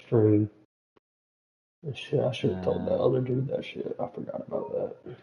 stream. Shit, I should have told that other dude that shit. I forgot about that.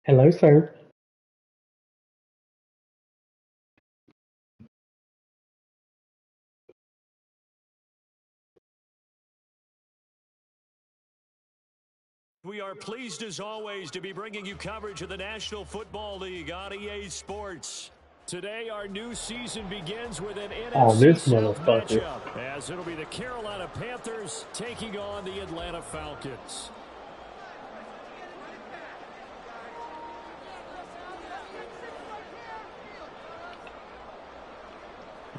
Hello, sir. We are pleased as always to be bringing you coverage of the National Football League on EA Sports. Today our new season begins with an NFC South matchup, as it'll be the Carolina Panthers taking on the Atlanta Falcons.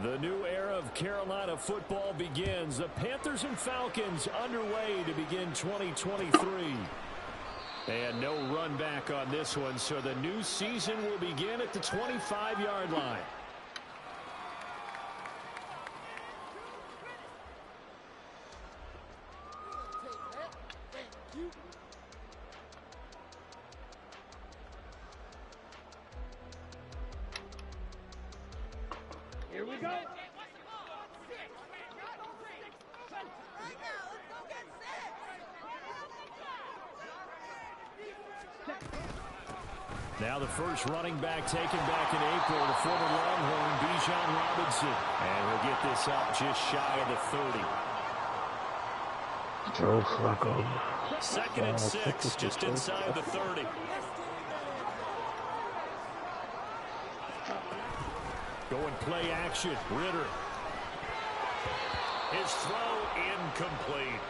The new era of Carolina football begins. The Panthers and Falcons underway to begin 2023. And no run back on this one, so the new season will begin at the 25-yard line. Here we go. Now the first running back taken back in April, the former Longhorn, Bijan Robinson. And he'll get this up just shy of the 30. Joe Flacco. Second and 6, just inside the 30. Going play action, Ritter. His throw incomplete.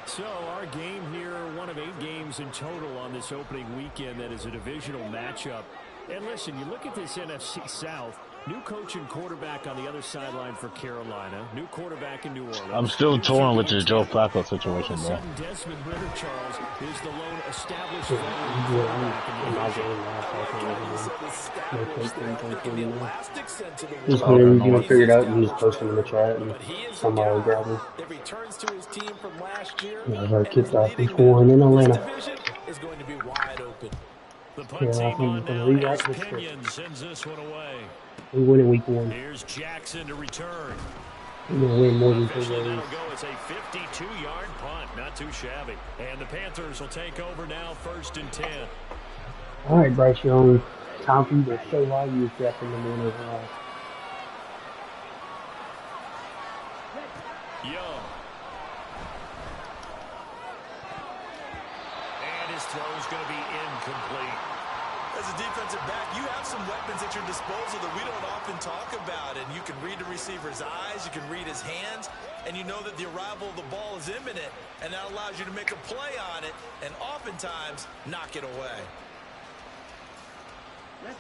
So our game here, one of 8 games in total on this opening weekend that is a divisional matchup. And listen, you look at this NFC South, new coach and quarterback on the other sideline for Carolina, new quarterback in New Orleans. I'm still torn with the Joe Flacco situation, though. Desmond Ritter, Charles, is the lone established Just whenever you can figure it out, you just post him in the chat and somebody will grab him. That returns to his team from last year. Yeah, I kicked off week 1 in Atlanta. Is going to be wide open. The punt team on now as Pinion sends this one away. We win in week 1. Here's Jackson to return. We're going to win more than 2 Officially, games. that'll go as a 52-yard punt. Not too shabby. And the Panthers will take over now, 1st and 10. All right, Bryce Young. Time for you to show why you drafted the man overall. Young. And his throw's going to be incomplete. As a defensive back, you have some weapons at your disposal that we don't often talk about. And you can read the receiver's eyes, you can read his hands, and you know that the arrival of the ball is imminent. And that allows you to make a play on it and oftentimes knock it away.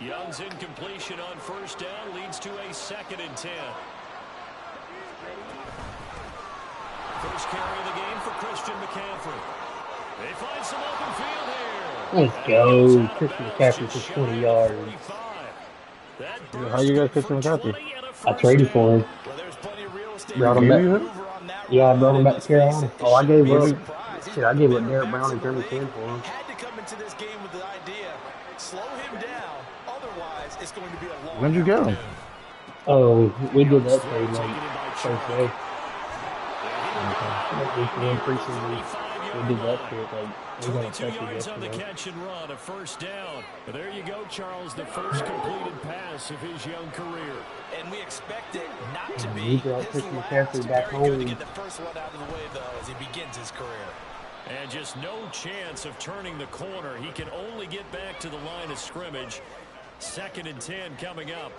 Young's incompletion on 1st down leads to a 2nd and 10. First carry of the game for Christian McCaffrey. They find some open field here. Let's go. Christian McCaffrey for 20 yards. How you guys Christian McCaffrey? I traded for him. Brought him back. Yeah, I brought him back to Carolina. Oh, I gave up. Shit, I gave up Derek Brown and Jeremy Finn for him. Had to come into this game with the idea, slow him down. Otherwise, it's going to be a long. When'd you get him? Oh, we did that trade like first day. Week 1 preseason. We did that shit like we got 22 yards on the catch and run, a 1st down. But there you go, Charles, the first completed pass of his young career. And we expect it not to be He brought Christian McCaffrey back very good to home. get the first one out of the way, though, as he begins his career. And just no chance of turning the corner. He can only get back to the line of scrimmage. 2nd and 10 coming up.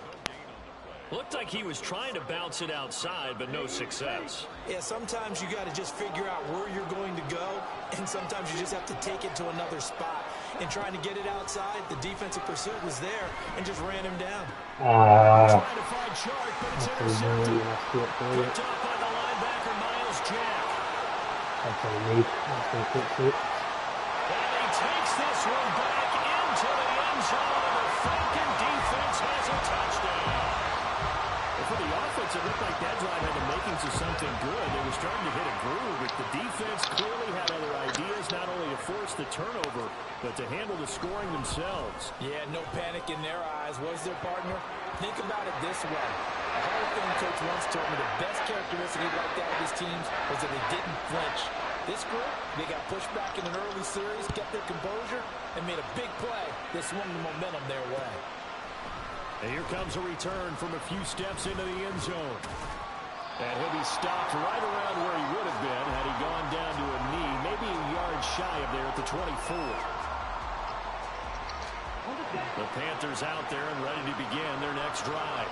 Looked like he was trying to bounce it outside, but no success. Yeah, sometimes you got to just figure out where you're going to go, and sometimes you just have to take it to another spot. and trying to get it outside. The defensive pursuit was there and just ran him down. Trying to find Chark, but it's intercepted. Picked off by the linebacker, Miles Jack. That's a neat. And he takes this one back into the end zone, and the Falcon defense has a touchdown. And for the offense, it looked like that drive had the makings of something good. They were starting to hit a groove, but the defense clearly had other ideas, not only to force the turnover, but to handle the scoring themselves. Yeah, no panic in their eyes. Was their partner? Think about it this way. A Hall of Fame coach once told me the best characteristic he liked out of his teams was that they didn't flinch. This group, they got pushed back in an early series, kept their composure, and made a big play that swung the momentum their way. And here comes a return from a few steps into the end zone. And he'll be stopped right around where he would have been had he gone down to a knee, maybe a yard shy of there at the 24. The Panthers out there and ready to begin their next drive.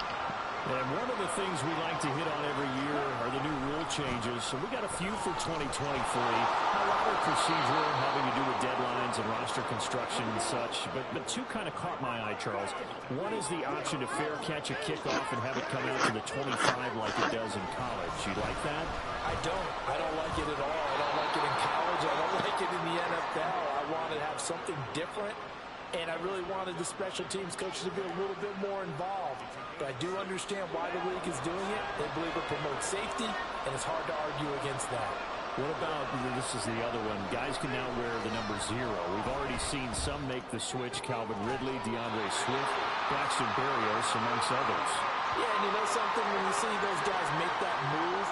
And one of the things we like to hit on every year are the new rule changes. So we got a few for 2023. A lot are procedural, having to do with deadlines and roster construction and such. But two kind of caught my eye, Charles. One is the option to fair catch a kickoff and have it come out to the 25 like it does in college. You like that? I don't like it at all. I don't like it in college. I don't like it in the NFL. I want to have something different. And I really wanted the special teams coaches to be a little bit more involved. But I do understand why the league is doing it. They believe it promotes safety, and it's hard to argue against that. What about, this is the other one, guys can now wear the number 0. We've already seen some make the switch, Calvin Ridley, DeAndre Swift, Braxton Berrios, amongst others. Yeah, and you know something, when you see those guys make that move,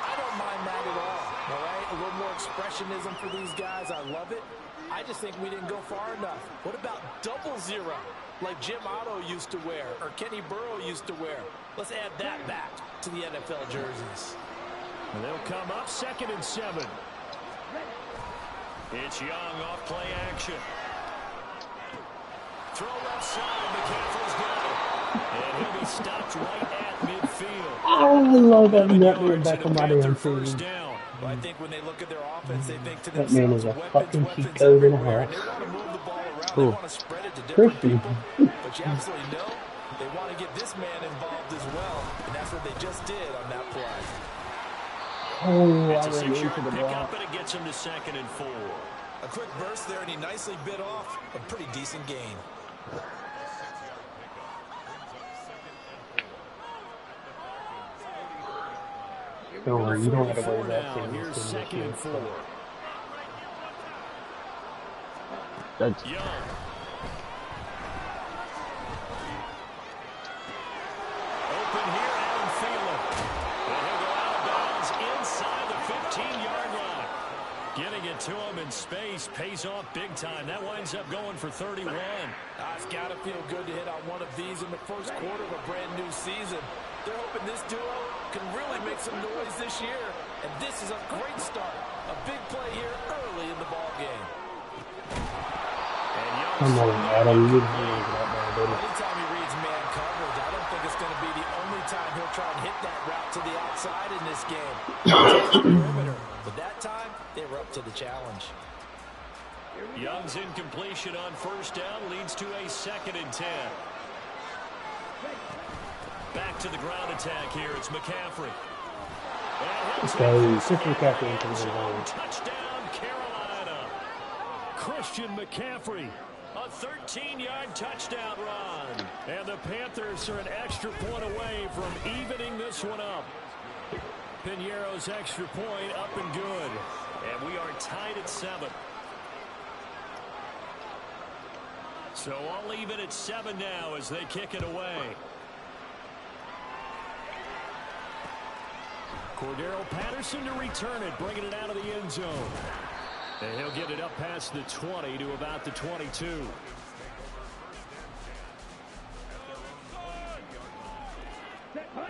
I don't mind that at all right? A little more expressionism for these guys. I love it. I just think we didn't go far enough. What about 00, like Jim Otto used to wear or Kenny Burrow used to wear? Let's add that back to the NFL jerseys. And they'll come up 2nd and 7. It's Young off play action. Throw left side. McCaffrey's got it. And he'll be stopped right at midfield. I love that net being back on my damn team. Well, I think when they look at their offense, they think to that man is themselves, a fucking cheat code and a half. They want to move the ball around. Cool. They want to spread it to different people. But you absolutely know they want to get this man involved as well. And that's what they just did on that play. Oh, it's I a ran into 6-yard the pickup, block. and it gets him to 2nd and 4. A quick burst there, and he nicely bit off a pretty decent gain. Don't worry, you don't have to worry about now. Here's 2nd and 4. That's Young. Open here, Adam Thielen. And he'll go out of bounds inside the 15-yard line. Getting it to him in space pays off big time. That winds up going for 31. It's got to feel good to hit on one of these in the first quarter of a brand new season. They're hoping this duo can really make some noise this year. And this is a great start. A big play here early in the ball game. come on, Adam. You didn't hang on to that ball, baby. Anytime he reads man coverage, I don't think it's going to be the only time he'll try and hit that route to the outside in this game. But that time, they were up to the challenge. Young's incompletion on first down leads to a 2nd and 10. Back to the ground attack here. It's McCaffrey. Touchdown, Carolina. Christian McCaffrey. A 13-yard touchdown run. And the Panthers are an extra point away from evening this one up. Piñeiro's extra point up and good. And we are tied at 7. So I'll leave it at 7 now as they kick it away. Cordero Patterson to return it, bringing it out of the end zone. And he'll get it up past the 20 to about the 22.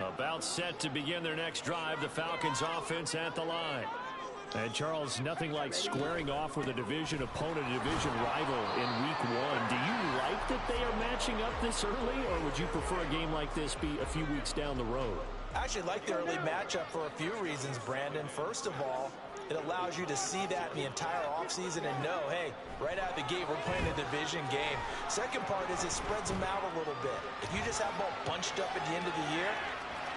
About set to begin their next drive, the Falcons offense at the line. And Charles, nothing like squaring off with a division opponent, a division rival in week 1. Do you like that they are matching up this early, or would you prefer a game like this be a few weeks down the road? I actually like the early matchup for a few reasons, Brandon. First of all, It allows you to see that in the entire offseason and know, hey, right out of the gate, we're playing a division game. Second part is it spreads them out a little bit. If you just have them all bunched up at the end of the year,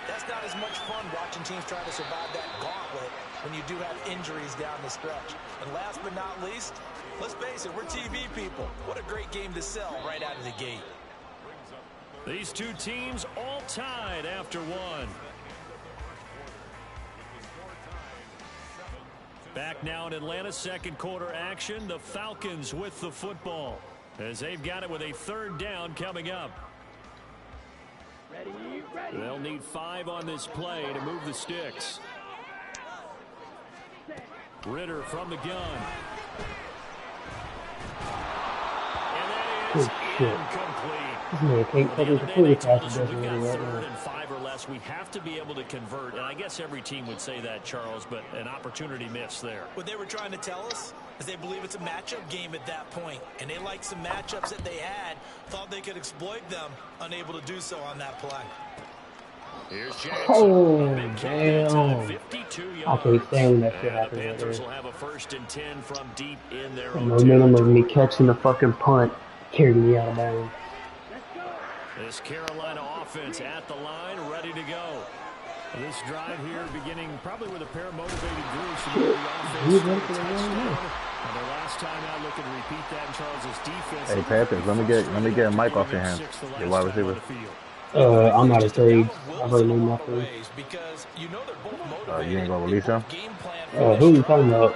that's not as much fun watching teams trying to survive that gauntlet when you do have injuries down the stretch. And last but not least, let's face it, we're TV people. What a great game to sell right out of the gate. These two teams all tied after one. Back now in Atlanta's second quarter action, the Falcons with the football as they've got it with a third down coming up. They'll need 5 on this play to move the sticks. Ritter from the gun. And that is incomplete. Completely passes We've got 3rd and 5 or less. We have to be able to convert, and I guess every team would say that, Charles, but an opportunity missed there. What they were trying to tell us is they believe it's a matchup game at that point, and they liked some matchups that they had, thought they could exploit them, unable to do so on that play. Here's Jackson. Oh, damn. 52 yards. I can't stand that shit The happening. Panthers will have a 1st and 10 from deep in their The own momentum of territory. me catching the fucking punt carried me out of bounds. This Carolina offense at the line, ready to go. This drive here beginning probably with a pair of motivated groups. The offense and the last time out looking to repeat that in Charles's defense. Hey Panthers, let me get a mic off your hands. Your wide receiver. I'm not afraid. I've heard no nothing. You ain't gonna release him? Who are you talking about?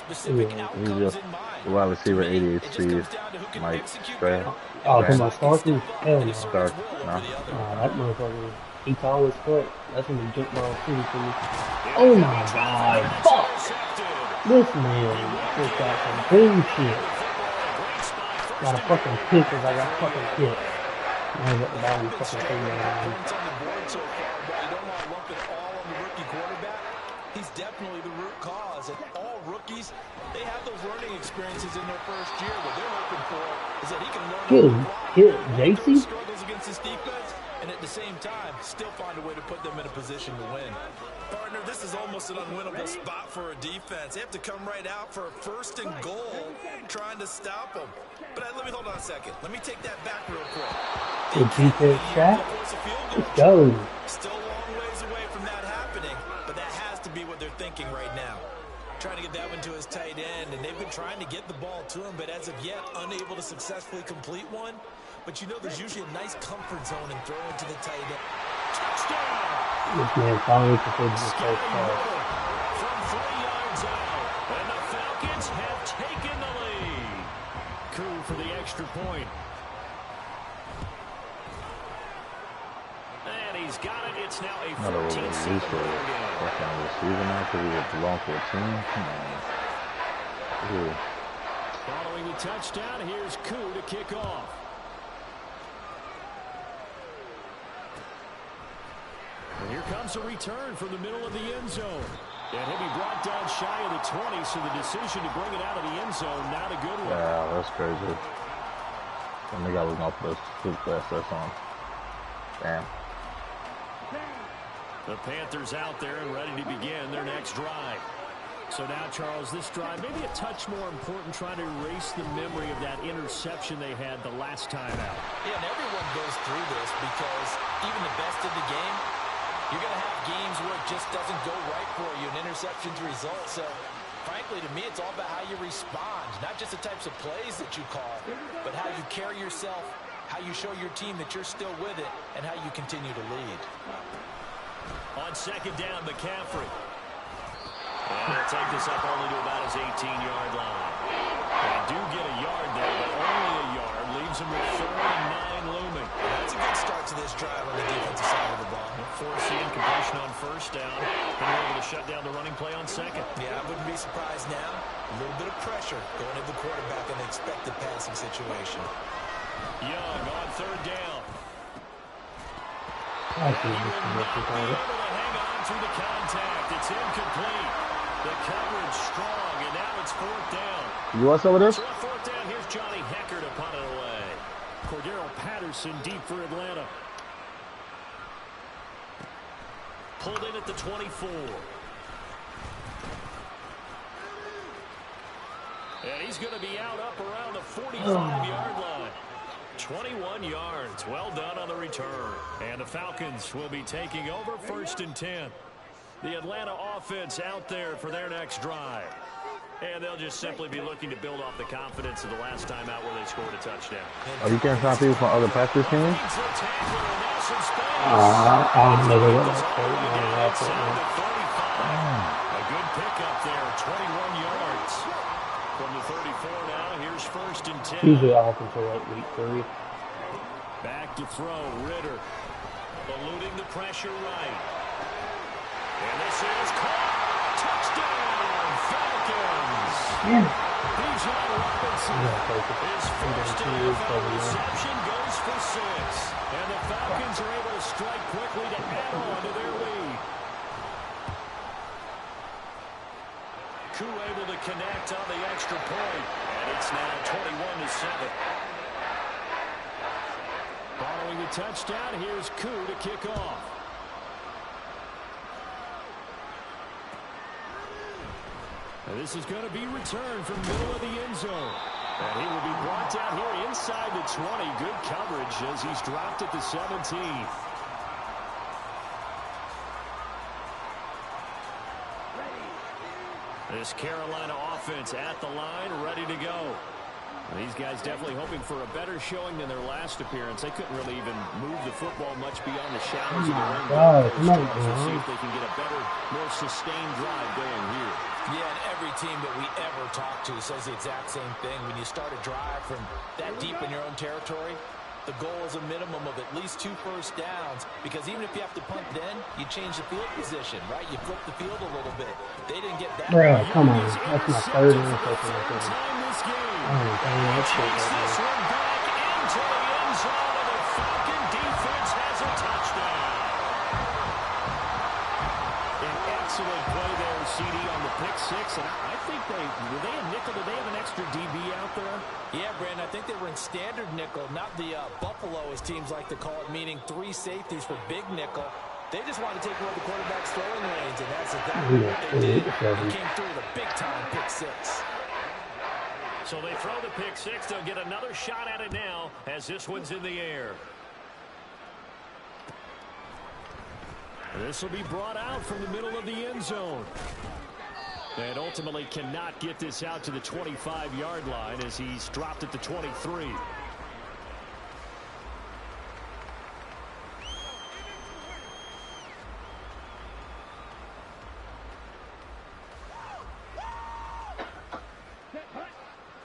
He's the wide receiver, 88 speed, Mike Stray. Oh, come on, Starkey? Hell no. Stark, no. That motherfucker, he tall as fuck. That's when he jumped ball too for me. Oh my god, fuck! This man just got some bullshit. Got a fucking kick because I got fucking kicked. I got the ball in the fucking thing down. He's definitely the root cause, and all rookies, they have those learning experiences in their first year. What they're hoping for is that he can learn JC? struggles against his defense, and at the same time, still find a way to put them in a position to win. Partner, this is almost an unwinnable spot for a defense. They have to come right out for a 1st and goal, trying to stop them. But let me hold on a second. Let me take that back real quick. The defense shot? Let's go. Still a long ways away from that happening, but that has to be what they're thinking right now. Trying to get that one to his tight end, and they've been trying to get the ball to him, but as of yet, unable to successfully complete one. But you know there's usually a nice comfort zone in throwing to the tight end. Touchdown! This man finally completed his first pass. From 3 yards out, and the Falcons have taken the lead. Coup for the extra point. And he's got it. It's now a 14-7 game. Receiver now because he belongs to a team. Come on. Ooh. Following the touchdown, here's Coup to kick off. And here comes a return from the middle of the end zone. And he'll be brought down shy of the 20, so the decision to bring it out of the end zone, not a good one. Yeah, that's crazy. And the guy was going for this super fast. That's on. Damn. The Panthers out there and ready to begin their next drive. So now, Charles, this drive maybe a touch more important, trying to erase the memory of that interception they had the last time out. Yeah, and everyone goes through this because even the best of the game, you're going to have games where it just doesn't go right for you, and interceptions result. So, frankly, to me, it's all about how you respond, not just the types of plays that you call, but how you carry yourself, how you show your team that you're still with it, and how you continue to lead. On 2nd down, McCaffrey. And he'll take this up only to about his 18-yard line. They do get a yard there, but only a yard. Leaves him with 3rd and 9 looming. That's a good start to this drive on the defensive side of the ball. Forcing incompletion on 1st down. And they're able to shut down the running play on 2nd. Yeah, I wouldn't be surprised now. A little bit of pressure going to the quarterback in the expected passing situation. Young on 3rd down. I see He this will not be able to hang on through the contact. It's incomplete. The coverage strong, and now it's 4th down. You want some of this? So on 4th down, here's Johnny Hecker to punt it away. Cordero Patterson deep for Atlanta. Pulled in at the 24. And he's going to be out up around the 45-yard line. 21 yards. Well done on the return. And the Falcons will be taking over 1st and 10. The Atlanta offense out there for their next drive. And they'll just simply be looking to build off the confidence of the last time out where they scored a touchdown. Oh, you can't find people from other Packers teams? I'll never let that play. A good pickup there, 21 yards. From the 34 now, here's 1st and 10. Usually off until like week 3. Back to throw, Ritter. Eluding the pressure right. And this is caught. Touchdown, Falcons. Bijan Robinson. His first NFL reception goes for 6. And the Falcons are able to strike quickly to add on to their lead. Koo able to connect on the extra point. And it's now 21-7. Following the touchdown, here's Koo to kick off. And this is going to be returned from middle of the end zone. And he will be brought down here inside the 20. Good coverage as he's dropped at the 17. This Carolina offense at the line, ready to go. These guys definitely hoping for a better showing than their last appearance. They couldn't really even move the football much beyond the shadows of the ring. We'll see if they can get a better, more sustained drive going here. Yeah, and every team that we ever talk to says the exact same thing. When you start a drive from that deep in your own territory, the goal is a minimum of at least 2 first downs, because even if you have to punt then, you change the field position, right? You flip the field a little bit. They didn't get that. Bro, come on. That's my 3rd interception. Oh, dang, that's shit right This one back into the end zone, and the Falcon defense has a touchdown. An excellent play there, CD, on the pick 6, and I think were they a nickel? Did they have an extra DB out there? Yeah, Brandon, I think they were in standard nickel, not the Buffalo, as teams like to call it, meaning 3 safeties for big nickel. They just wanted to take away the quarterback's throwing lanes, and that's exactly what they did. They came through with a big-time pick 6. So they throw the pick 6. They'll get another shot at it now as this one's in the air. This will be brought out from the middle of the end zone. And ultimately cannot get this out to the 25-yard line as he's dropped at the 23.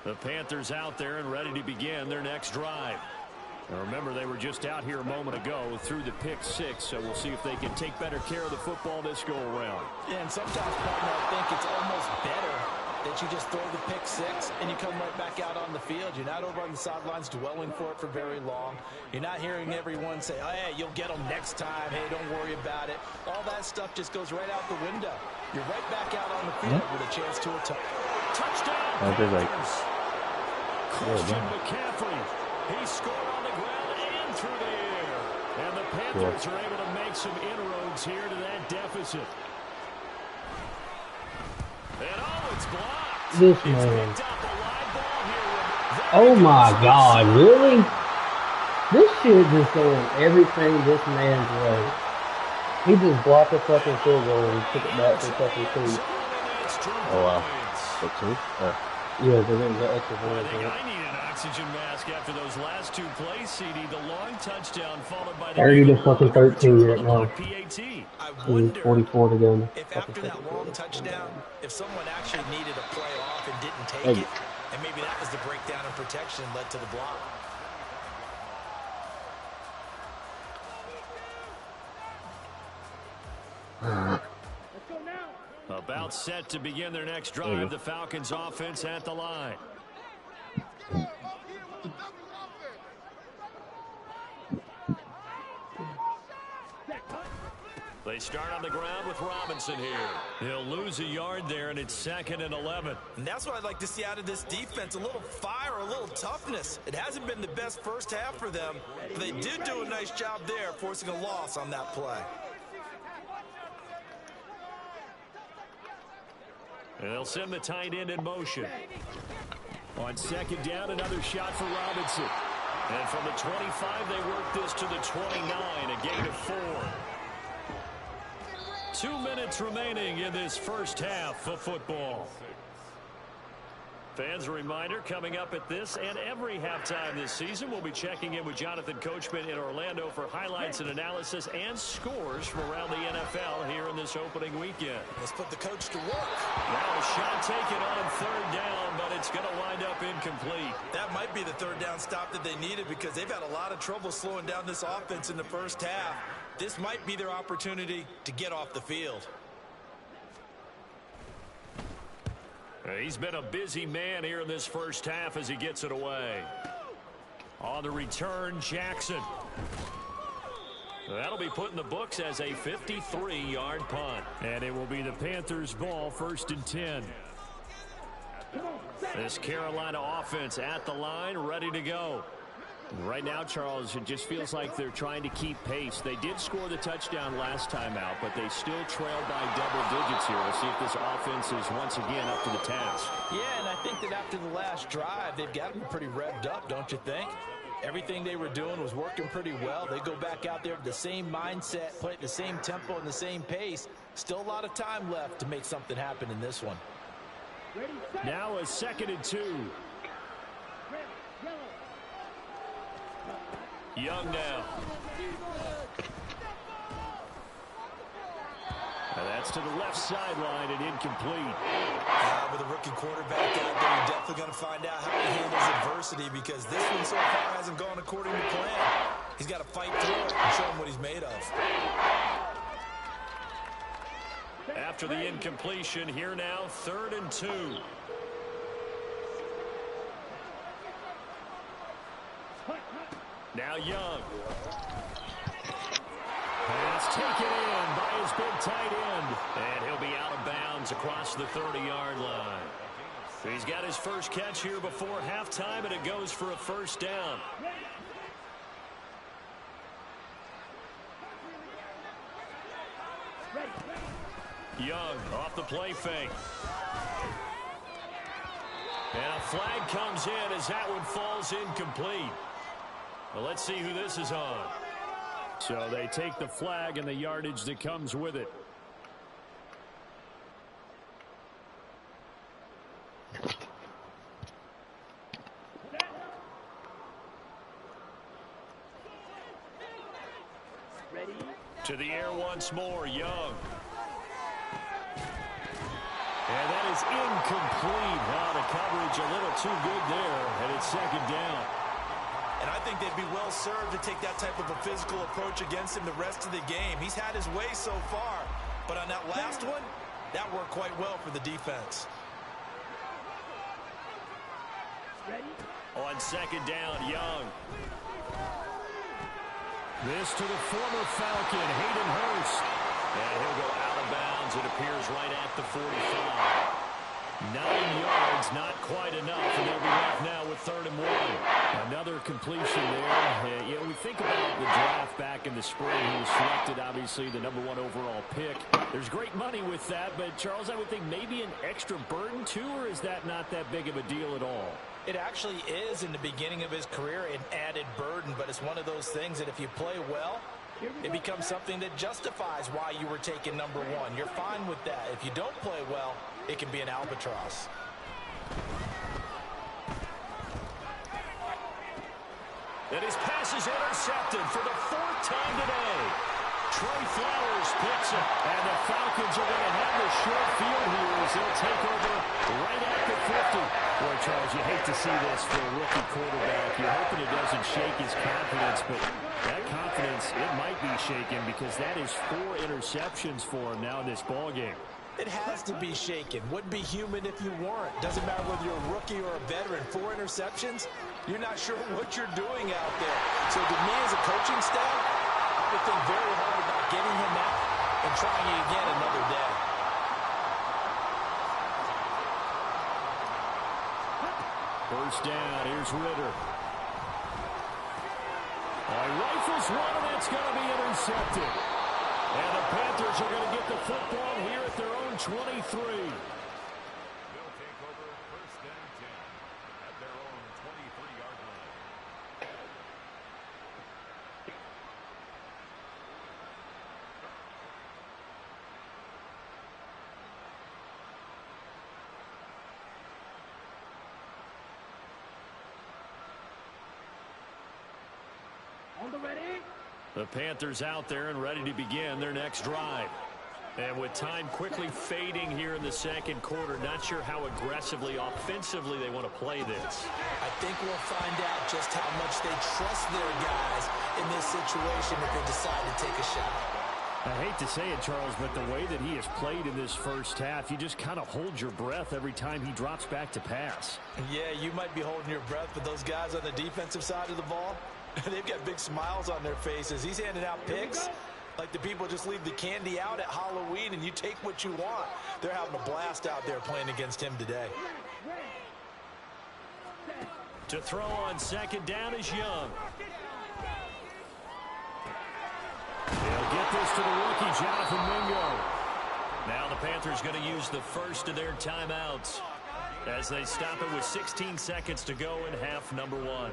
The Panthers out there and ready to begin their next drive. Now remember, they were just out here a moment ago through the pick 6, so we'll see if they can take better care of the football this go-around. Yeah, and sometimes, partner, I think it's almost better that you just throw the pick 6 and you come right back out on the field. You're not over on the sidelines dwelling for it for very long. You're not hearing everyone say, oh, hey, you'll get them next time. Hey, don't worry about it. All that stuff just goes right out the window. You're right back out on the field with a chance to a touchdown. Christian McCaffrey. He scored on the ground and through the air. And the Panthers are able to make some inroads here to that deficit. And it's blocked. This man. Oh my God, really? This shit just going everything this man's way. He just blocked a fucking field goal and took it back for fucking 2. Oh wow. For 2? Yeah, they're going to go extra points. I need an oxygen mask after those last 2 plays, CD. The long touchdown followed by the 30 to fucking 13 right now. PAT. I wonder 44 to go. if after that long touchdown, if someone actually needed a play off and didn't take it, and maybe that was the breakdown in protection led to the block. About set to begin their next drive. The Falcons offense at the line. They start on the ground with Robinson here. He'll lose a yard there, and it's 2nd and 11. And that's what I'd like to see out of this defense, a little fire, a little toughness. It hasn't been the best first half for them, but they did do a nice job there, forcing a loss on that play. And they'll send the tight end in motion. On second down, another shot for Robinson. And from the 25, they work this to the 29, a gain of 4. 2 minutes remaining in this first half of football. Fans, a reminder, coming up at this and every halftime this season, we'll be checking in with Jonathan Coachman in Orlando for highlights and analysis and scores from around the NFL here in this opening weekend. Let's put the coach to work. Now a shot taken on third down, but it's going to wind up incomplete. That might be the third down stop that they needed because they've had a lot of trouble slowing down this offense in the first half. This might be their opportunity to get off the field. He's been a busy man here in this first half as he gets it away. On the return, Jackson. That'll be put in the books as a 53-yard punt. And it will be the Panthers' ball, 1st and 10. This Carolina offense at the line, ready to go. Right now, Charles, it just feels like they're trying to keep pace. They did score the touchdown last time out, but they still trail by double digits here. We'll see if this offense is once again up to the task. Yeah, and I think that after the last drive, they've got them pretty revved up, don't you think? Everything they were doing was working pretty well. They go back out there with the same mindset, play at the same tempo and the same pace. Still a lot of time left to make something happen in this one. Now a 2nd and 2. Young now. And that's to the left sideline and incomplete. With a rookie quarterback out there, you're definitely going to find out how he handles adversity because this one so far hasn't gone according to plan. He's got to fight through it and show him what he's made of. After the incompletion, here now, 3rd and 2. Now Young. Pass taken in by his big tight end. And he'll be out of bounds across the 30-yard line. He's got his first catch here before halftime, and it goes for a 1st down. Young off the play fake. And a flag comes in as that one falls incomplete. Well, let's see who this is on. So they take the flag and the yardage that comes with it. To the air once more, Young. And that is incomplete. Wow, the coverage a little too good there, and it's 2nd down. And I think they'd be well served to take that type of a physical approach against him the rest of the game. He's had his way so far, but on that last one, that worked quite well for the defense. On 2nd down, Young. This to the former Falcon, Hayden Hurst. And he'll go out of bounds, it appears, right at the 45. 9 yards, not quite enough, and they'll be left now with 3rd and 1. Another completion there. You know, we think about the draft back in the spring. He was selected, obviously, the #1 overall pick. There's great money with that, but, Charles, I would think maybe an extra burden, too, or is that not that big of a deal at all? It actually is in the beginning of his career an added burden, but it's one of those things that if you play well, it becomes something that justifies why you were taken #1. You're fine with that. If you don't play well, it can be an albatross. And his pass is intercepted for the 4th time today. Trey Flowers picks it, and the Falcons are going to have the short field here as they'll take over right at the 50. Boy, Charles, you hate to see this for a rookie quarterback. You're hoping it doesn't shake his confidence, but that confidence, it might be shaken because that is 4 interceptions for him now in this ballgame. It has to be shaken. Wouldn't be human if you weren't. Doesn't matter whether you're a rookie or a veteran. 4 interceptions, you're not sure what you're doing out there. So to me as a coaching staff, I would think very hard about getting him out and trying it again another day. First down, here's Ritter. Rifles one, and that's going to be intercepted. And the Panthers are going to get the football here at their own 23. The Panthers out there and ready to begin their next drive. And with time quickly fading here in the second quarter, not sure how aggressively, offensively they want to play this. I think we'll find out just how much they trust their guys in this situation if they decide to take a shot. I hate to say it, Charles, but the way that he has played in this first half, you just kind of hold your breath every time he drops back to pass. Yeah, you might be holding your breath, but those guys on the defensive side of the ball, they've got big smiles on their faces. He's handing out picks like the people just leave the candy out at Halloween and you take what you want. They're having a blast out there playing against him today. To throw on second down is Young. They'll get this to the rookie, Jonathan Mingo. Now the Panthers going to use the first of their timeouts as they stop it with 16 seconds to go in half number one.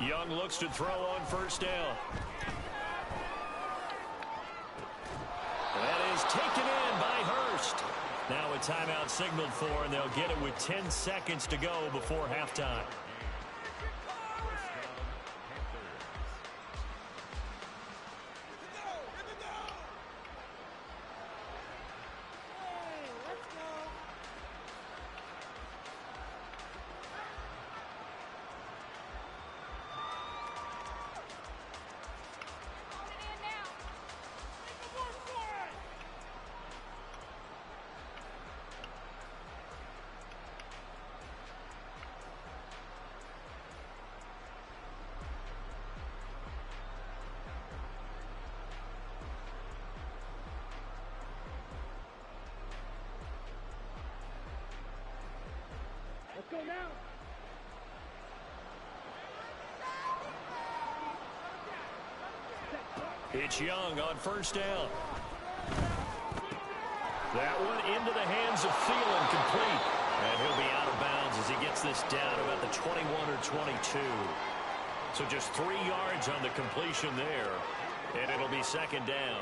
Young looks to throw on first down. That is taken in by Hurst. Now a timeout signaled for, and they'll get it with 10 seconds to go before halftime. Go now. It's Young on first down. That one into the hands of Thielen, complete. And he'll be out of bounds as he gets this down about the 21 or 22. So just 3 yards on the completion there. And it'll be second down.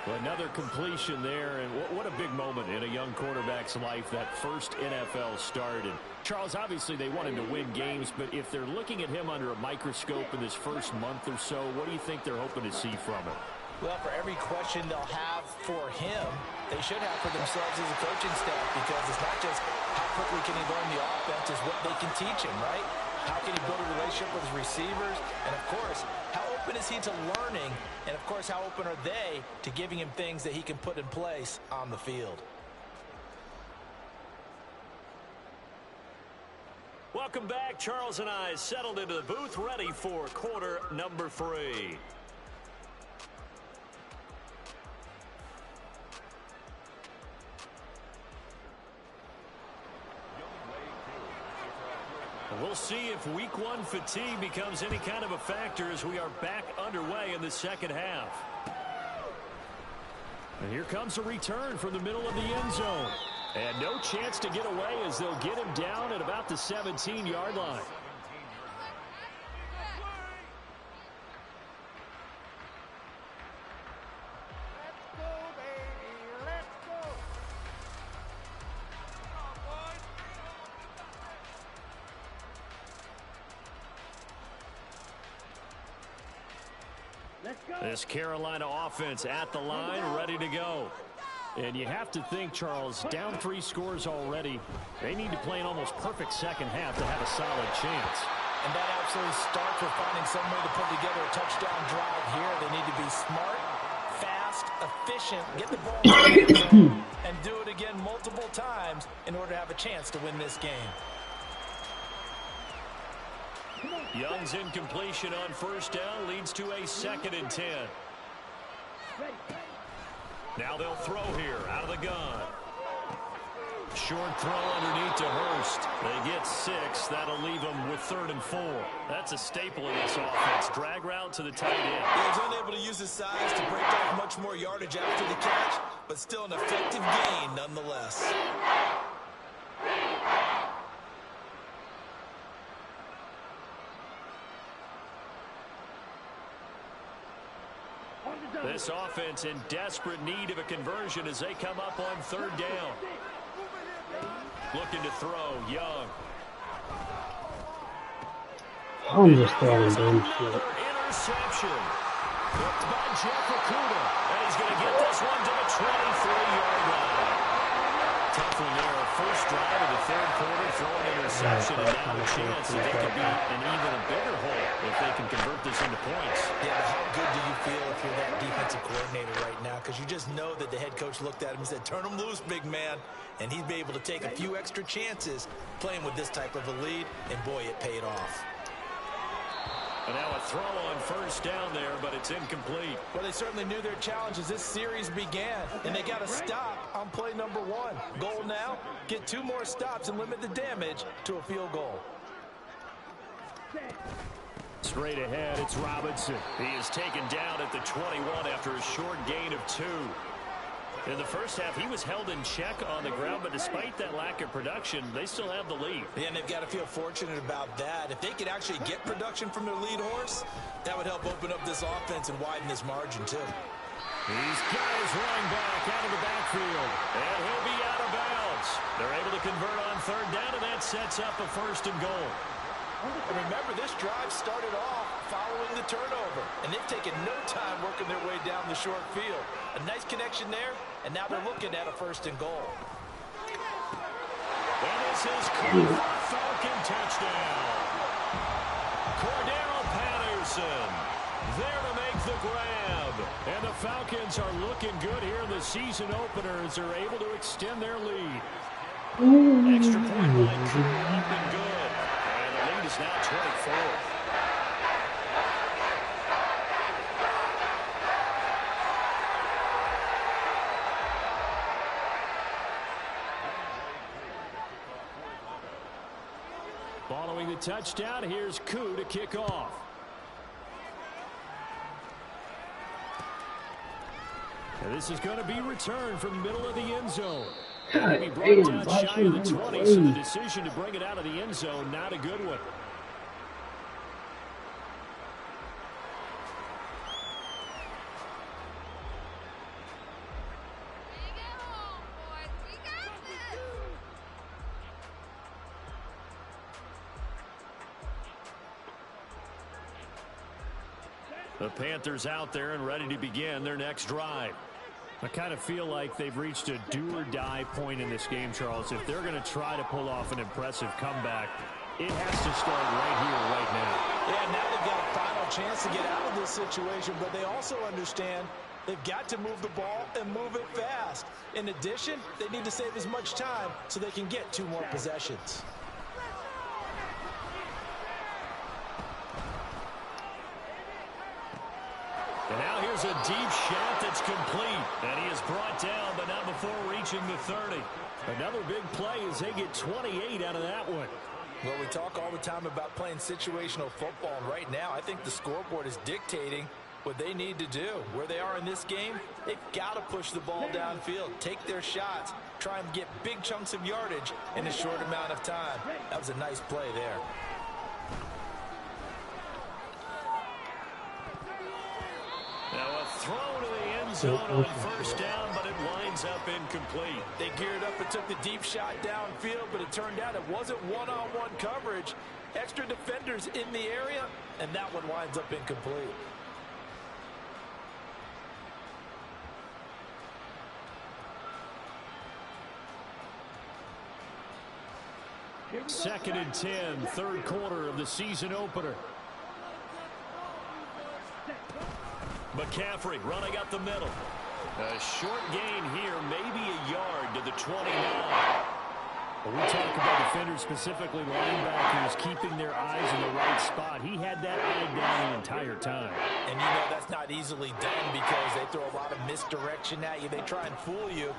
Well, another completion there, and what a big moment in a young quarterback's life, that first NFL start. And Charles, obviously they want him to win games, but if they're looking at him under a microscope in this first month or so, what do you think they're hoping to see from him? Well, for every question they'll have for him, they should have for themselves as a coaching staff, because it's not just how quickly can he learn the offense, it's what they can teach him, right? How can he build a relationship with his receivers? And, of course, how open is he to learning? And, of course, how open are they to giving him things that he can put in place on the field? Welcome back. Charles and I settled into the booth, ready for quarter number 3. We'll see if week 1 fatigue becomes any kind of a factor as we are back underway in the second half. And here comes a return from the middle of the end zone. And no chance to get away as they'll get him down at about the 17-yard line. This Carolina offense at the line, ready to go. And you have to think, Charles, down 3 scores already. They need to play an almost perfect second half to have a solid chance. And that absolutely starts with finding some way to put together a touchdown drive here. They need to be smart, fast, efficient, get the ball and do it again multiple times in order to have a chance to win this game. Young's incompletion on first down leads to a 2nd and 10. Now they'll throw here out of the gun. Short throw underneath to Hurst. They get 6. That'll leave them with 3rd and 4. That's a staple of this offense. Drag route to the tight end. He was unable to use his size to break off much more yardage after the catch, but still an effective gain nonetheless. This offense in desperate need of a conversion as they come up on third down. Looking to throw, Young. I'm just throwing dumb shit. Interception. Hooked by Jeff Okudah. And he's going to get this one to the 23-yard line. Tough one there. First drive of the third quarter, throwing interception, and now a chance that they could be an even bigger hole if they can convert this into points. Yeah, but how good do you feel if you're that defensive coordinator right now? Because you just know that the head coach looked at him and said, turn him loose, big man. And he'd be able to take a few extra chances playing with this type of a lead, and boy, it paid off. And now a throw on first down there, but it's incomplete. Well, they certainly knew their challenge as this series began, and they got to stop on play number 1. Goal now, get 2 more stops and limit the damage to a field goal. Straight ahead, it's Robinson. He is taken down at the 21 after a short gain of 2. In the first half, he was held in check on the ground, but despite that lack of production, they still have the lead. Yeah, and they've got to feel fortunate about that. If they could actually get production from their lead horse, that would help open up this offense and widen this margin, too. These guys running back out of the backfield, and he'll be out of bounds. They're able to convert on third down, and that sets up a first and goal. And remember, this drive started off following the turnover, and they've taken no time working their way down the short field. A nice connection there, and now they're looking at a first and goal. And this is Falcon touchdown. Cordero Patterson there to make the grab. And the Falcons are looking good here in the season opener as they're able to extend their lead. Extra point line crew up and good. And the lead is now 24. Following the touchdown, here's Koo to kick off. And this is going to be returned from the middle of the end zone. And he brought down shy of the 20, so the decision to bring it out of the end zone, not a good one. The Panthers out there and ready to begin their next drive. I kind of feel like they've reached a do-or-die point in this game, Charles. If they're going to try to pull off an impressive comeback, it has to start right here, right now. Yeah, now they've got a final chance to get out of this situation, but they also understand they've got to move the ball and move it fast. In addition, they need to save as much time so they can get 2 more possessions. And now here's a deep shot that's complete. And he is brought down, but not before reaching the 30. Another big play as they get 28 out of that one. Well, we talk all the time about playing situational football, and right now I think the scoreboard is dictating what they need to do. Where they are in this game, they've got to push the ball downfield, take their shots, try and get big chunks of yardage in a short amount of time. That was a nice play there. Now a throw to the end zone on first down, but it winds up incomplete. They geared up and took the deep shot downfield, but it turned out it wasn't one-on-one coverage. Extra defenders in the area, and that one winds up incomplete. Second and 10, third quarter of the season opener. McCaffrey running up the middle. A short gain here, maybe a yard to the 29. When we talk about defenders, specifically linebackers, keeping their eyes in the right spot, he had that eye down the entire time. And you know that's not easily done because they throw a lot of misdirection at you. They try and fool you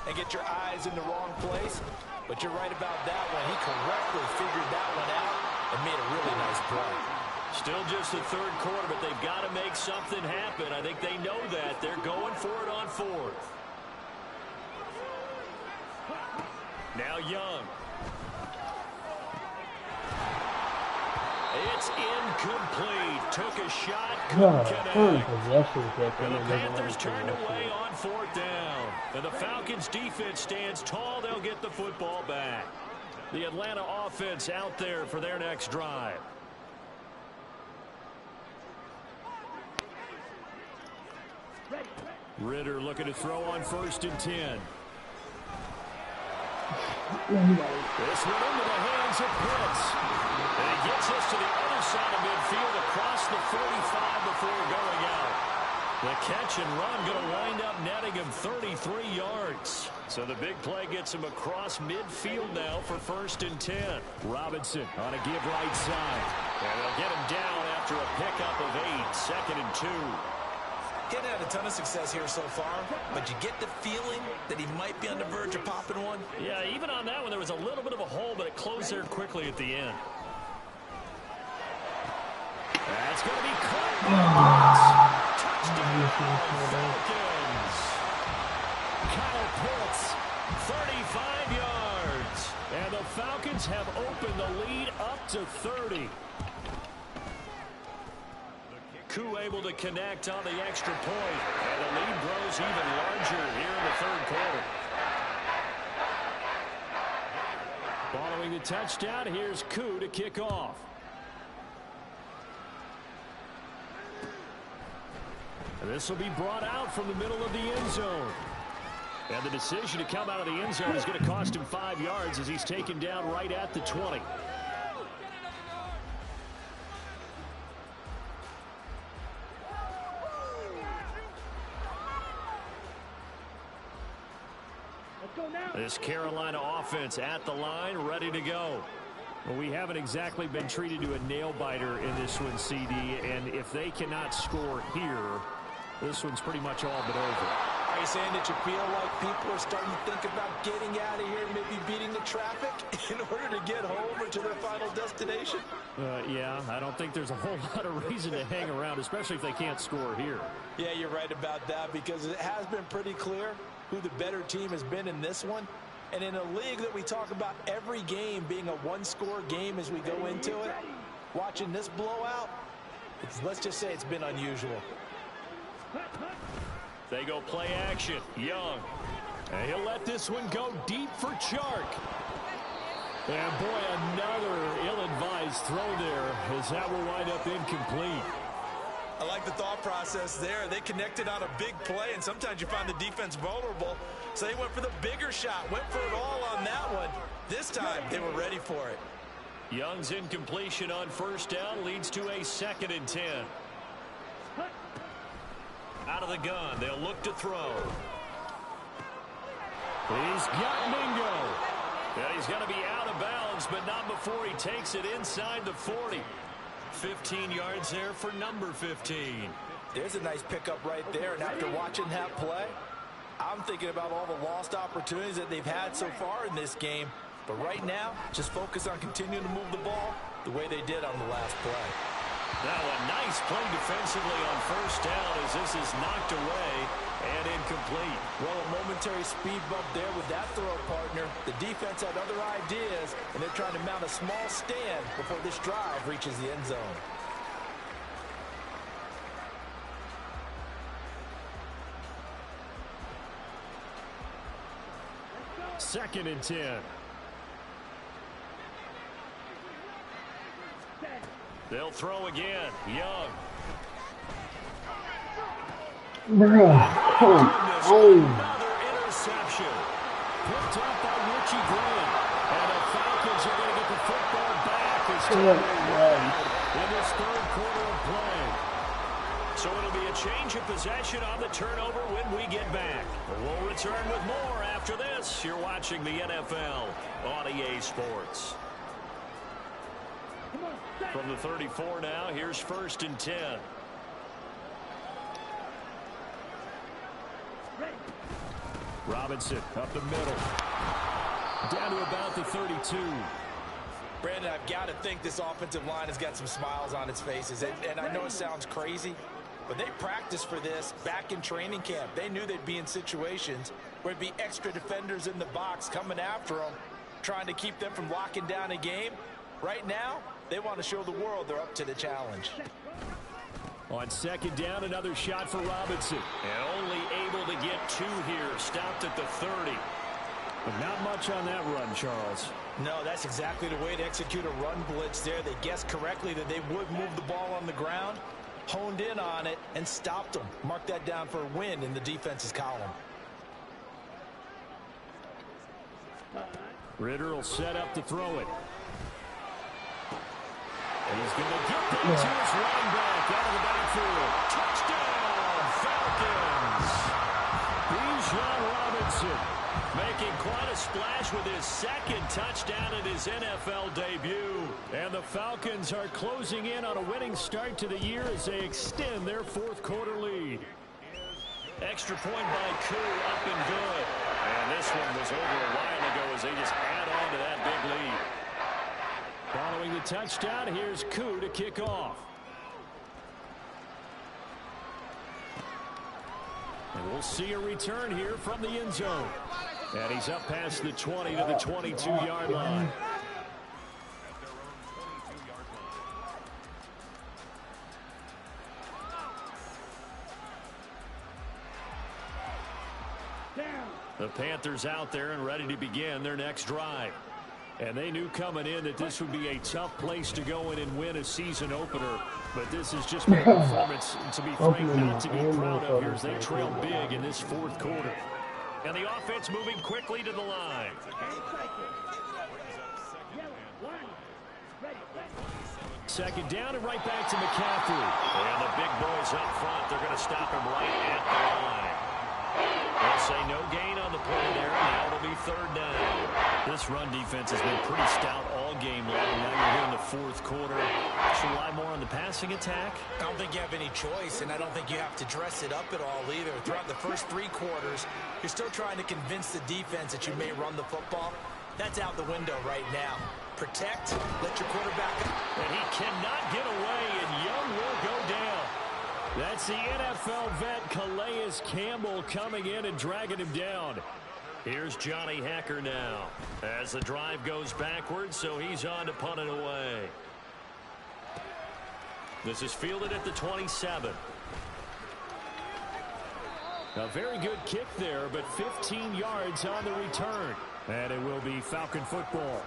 and get your eyes in the wrong place. But you're right about that one. He correctly figured that one out and made a really nice play. Still just the third quarter, but they've got to make something happen. I think they know that. They're going for it on fourth. Now Young. It's incomplete. Took a shot, God, couldn't third connect. possession kick. And the Panthers turned away on 4th down. And the Falcons defense stands tall. They'll get the football back. The Atlanta offense out there for their next drive. Ritter looking to throw on 1st and 10. This one into the hands of Pitts. And he gets us to the other side of midfield across the 45 before going out. The catch and run going to wind up netting him 33 yards. So the big play gets him across midfield now for 1st and 10. Robinson on a give right side. And they'll get him down after a pickup of 8. 2nd and 2. He hadn't had a ton of success here so far, but you get the feeling that he might be on the verge of popping one. Yeah, even on that one, there was a little bit of a hole, but it closed there quickly at the end. That's going to be caught by Pitts. Touchdown, Falcons. Kyle Pitts, 35 yards. And the Falcons have opened the lead up to 30. Koo able to connect on the extra point. And the lead grows even larger here in the 3rd quarter. Following the touchdown, here's Koo to kick off. And this will be brought out from the middle of the end zone. And the decision to come out of the end zone is going to cost him 5 yards as he's taken down right at the 20. This Carolina offense at the line, ready to go. Well, we haven't exactly been treated to a nail-biter in this one, CD, and if they cannot score here, this one's pretty much all but over. Are you saying that you feel like people are starting to think about getting out of here, maybe beating the traffic in order to get home or to their final destination? Yeah, I don't think there's a whole lot of reason to hang around, especially if they can't score here. Yeah, you're right about that, because it has been pretty clear who the better team has been in this one. And in a league that we talk about every game being a one-score game as we go into it, watching this blowout, let's just say it's been unusual. They go play action. Young. And he'll let this one go deep for Chark. And boy, another ill-advised throw there as that will wind up incomplete. I like the thought process there. They connected on a big play, and sometimes you find the defense vulnerable. So they went for the bigger shot, went for it all on that one. This time, they were ready for it. Young's incompletion on 1st down leads to a 2nd and 10. Out of the gun, they'll look to throw. He's got Mingo. And he's going to be out of bounds, but not before he takes it inside the 40. 15 yards there for number 15. There's a nice pickup right there, and after watching that play, I'm thinking about all the lost opportunities that they've had so far in this game. But right now, just focus on continuing to move the ball the way they did on the last play. Now a nice play defensively on 1st down as this is knocked away and incomplete. Well, a momentary speed bump there with that throw, partner. The defense had other ideas, and they're trying to mount a small stand before this drive reaches the end zone. Second and 10. They'll throw again. Young. Another interception. Picked up by Richie Green. And the Falcons are going to get the football back in this 3rd quarter of play. So it'll be a change of possession on the turnover when we get back. We'll return with more after this. You're watching the NFL on EA Sports. From the 34 now, here's 1st and 10. Robinson up the middle. Down to about the 32. Brandon, I've got to think this offensive line has got some smiles on its faces. And I know it sounds crazy, but they practiced for this back in training camp. They knew they'd be in situations where there'd be extra defenders in the box coming after them, trying to keep them from locking down a game. Right now, They want to show the world they're up to the challenge. On second down, another shot for Robinson. And only able to get 2 here. Stopped at the 30. But not much on that run, Charles. No, that's exactly the way to execute a run blitz there. They guessed correctly that they would move the ball on the ground, honed in on it, and stopped them. Mark that down for a win in the defense's column. Ritter will set up to throw it. And he's going to get that to his running back out of the backfield. Touchdown, Falcons! Bijan Robinson making quite a splash with his second touchdown in his NFL debut. And the Falcons are closing in on a winning start to the year as they extend their 4th quarter lead. Extra point by Koo, up and good. And this one was over a while ago as they just add on to that big lead. Following the touchdown, here's Koo to kick off. And we'll see a return here from the end zone. And he's up past the 20 to the 22-yard line. The Panthers out there and ready to begin their next drive. And they knew coming in that this would be a tough place to go in and win a season opener. But this is just a performance, to be frank, not to be proud of here as they trail big in this 4th quarter. And the offense moving quickly to the line. Second down and right back to McCaffrey. And the big boys up front, they're going to stop him right at the line. They'll say no gain on the play there. Now it'll be 3rd down. This run defense has been pretty stout all game long. Now you're here in the 4th quarter. Should rely more on the passing attack? I don't think you have any choice, and I don't think you have to dress it up at all either. Throughout the first 3 quarters, you're still trying to convince the defense that you may run the football. That's out the window right now. Protect, let your quarterback up. And he cannot get away, and Young will go down. That's the NFL vet Calais Campbell coming in and dragging him down. Here's Johnny Hekker now as the drive goes backwards, so he's on to punt it away. This is fielded at the 27. A very good kick there, but 15 yards on the return. And it will be Falcon football.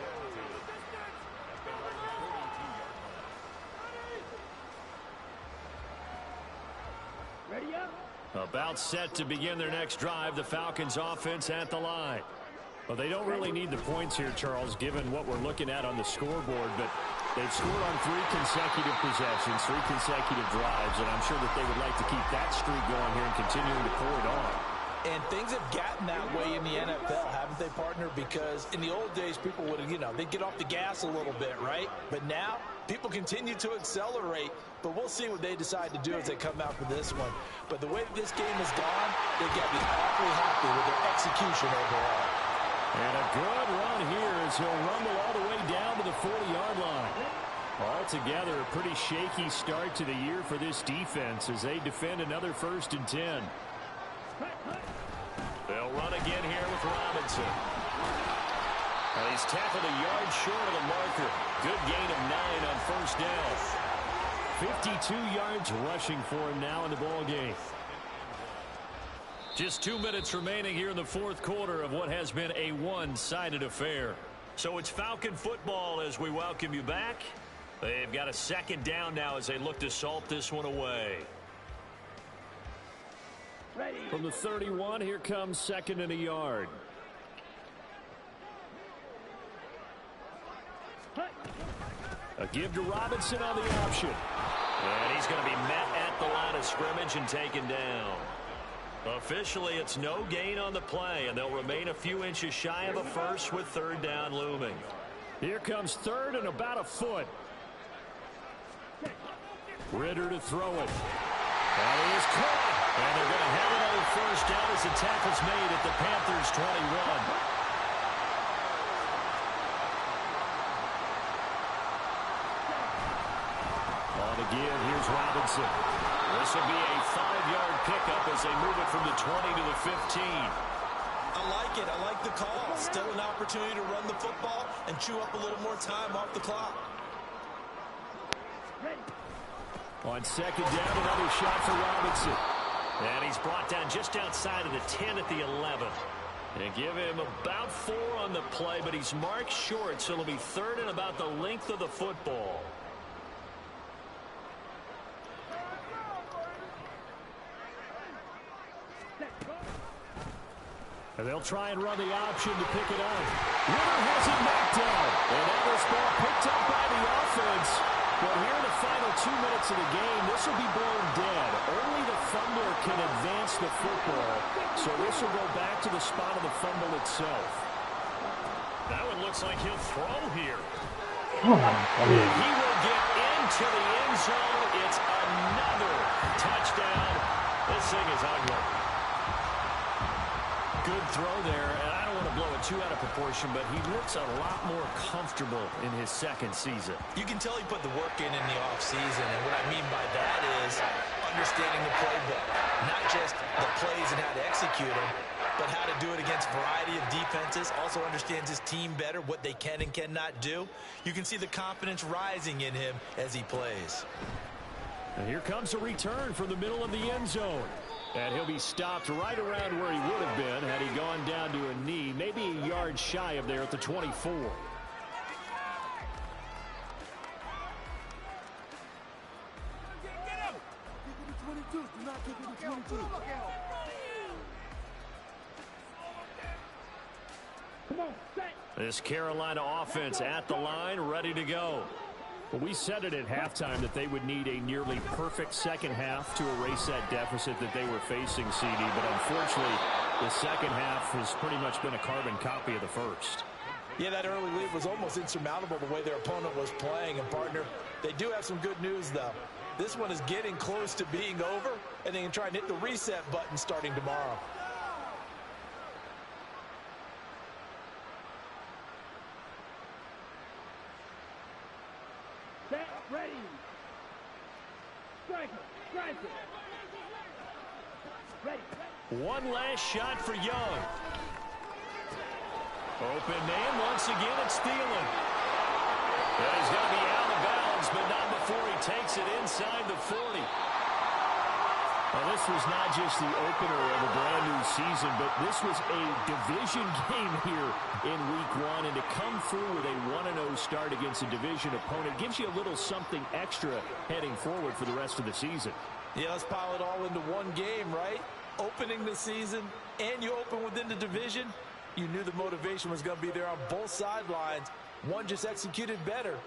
About set to begin their next drive, the Falcons offense at the line. Well, they don't really need the points here, Charles, given what we're looking at on the scoreboard, but they've scored on 3 consecutive possessions, 3 consecutive drives, and I'm sure that they would like to keep that streak going here and continuing to pour it on. And things have gotten that way in the NFL, haven't they, partner? Because in the old days, people would, they'd get off the gas a little bit, right? But now, people continue to accelerate. But we'll see what they decide to do as they come out for this one. But the way that this game has gone, they've got to be awfully happy with their execution overall. And a good run here as he'll rumble all the way down to the 40-yard line. Altogether, a pretty shaky start to the year for this defense as they defend another 1st and 10. They'll run again here with Robinson. And he's tackled a yard short of the marker. Good gain of 9 on 1st down. 52 yards rushing for him now in the ball game. Just 2 minutes remaining here in the 4th quarter of what has been a one-sided affair. So it's Falcon football as we welcome you back. They've got a 2nd down now as they look to salt this one away. From the 31, here comes 2nd and a yard. A give to Robinson on the option. And he's going to be met at the line of scrimmage and taken down. Officially, it's no gain on the play, and they'll remain a few inches shy of a first with 3rd down looming. Here comes 3rd and about a foot. Ritter to throw it. And he is caught. And they're going to have another 1st down as the tackle's made at the Panthers' 21. On the give, here's Robinson. This will be a 5-yard pickup as they move it from the 20 to the 15. I like it. I like the call. Still an opportunity to run the football and chew up a little more time off the clock. On second down, another shot for Robinson. And he's brought down just outside of the 10 at the 11. And give him about 4 on the play, but he's marked short, so it'll be third and about the length of the football. And they'll try and run the option to pick it up. Ritter has it knocked down. And now this ball picked up by the offense. But here in the final 2 minutes of the game, this will be blown dead. Only the fumbler can advance the football. So this will go back to the spot of the fumble itself. That one looks like he'll throw here. And he will get into the end zone. It's another touchdown. This thing is ugly. Good throw there, and I don't want to blow it too out of proportion, but he looks a lot more comfortable in his second season. You can tell he put the work in the offseason, and what I mean by that is understanding the playbook. Not just the plays and how to execute them, but how to do it against a variety of defenses. Also understands his team better, what they can and cannot do. You can see the confidence rising in him as he plays. And here comes a return from the middle of the end zone. And he'll be stopped right around where he would have been had he gone down to a knee, maybe a yard shy of there at the 24. This Carolina offense at the line, ready to go. Well, we said it at halftime that they would need a nearly perfect second half to erase that deficit that they were facing, CD. But unfortunately, the second half has pretty much been a carbon copy of the first. Yeah, that early lead was almost insurmountable the way their opponent was playing. And, partner, they do have some good news, though. This one is getting close to being over, and they can try and hit the reset button starting tomorrow. Set, ready. Striker, striker. Ready. One last shot for Young. Open man once again, it's Thielen. And he's going to be out of bounds, but not before he takes it inside the 40. Now, this was not just the opener of a brand-new season, but this was a division game here in Week 1. And to come through with a 1-0 start against a division opponent gives you a little something extra heading forward for the rest of the season. Yeah, let's pile it all into one game, right? Opening the season, and you open within the division. You knew the motivation was going to be there on both sidelines. One just executed better.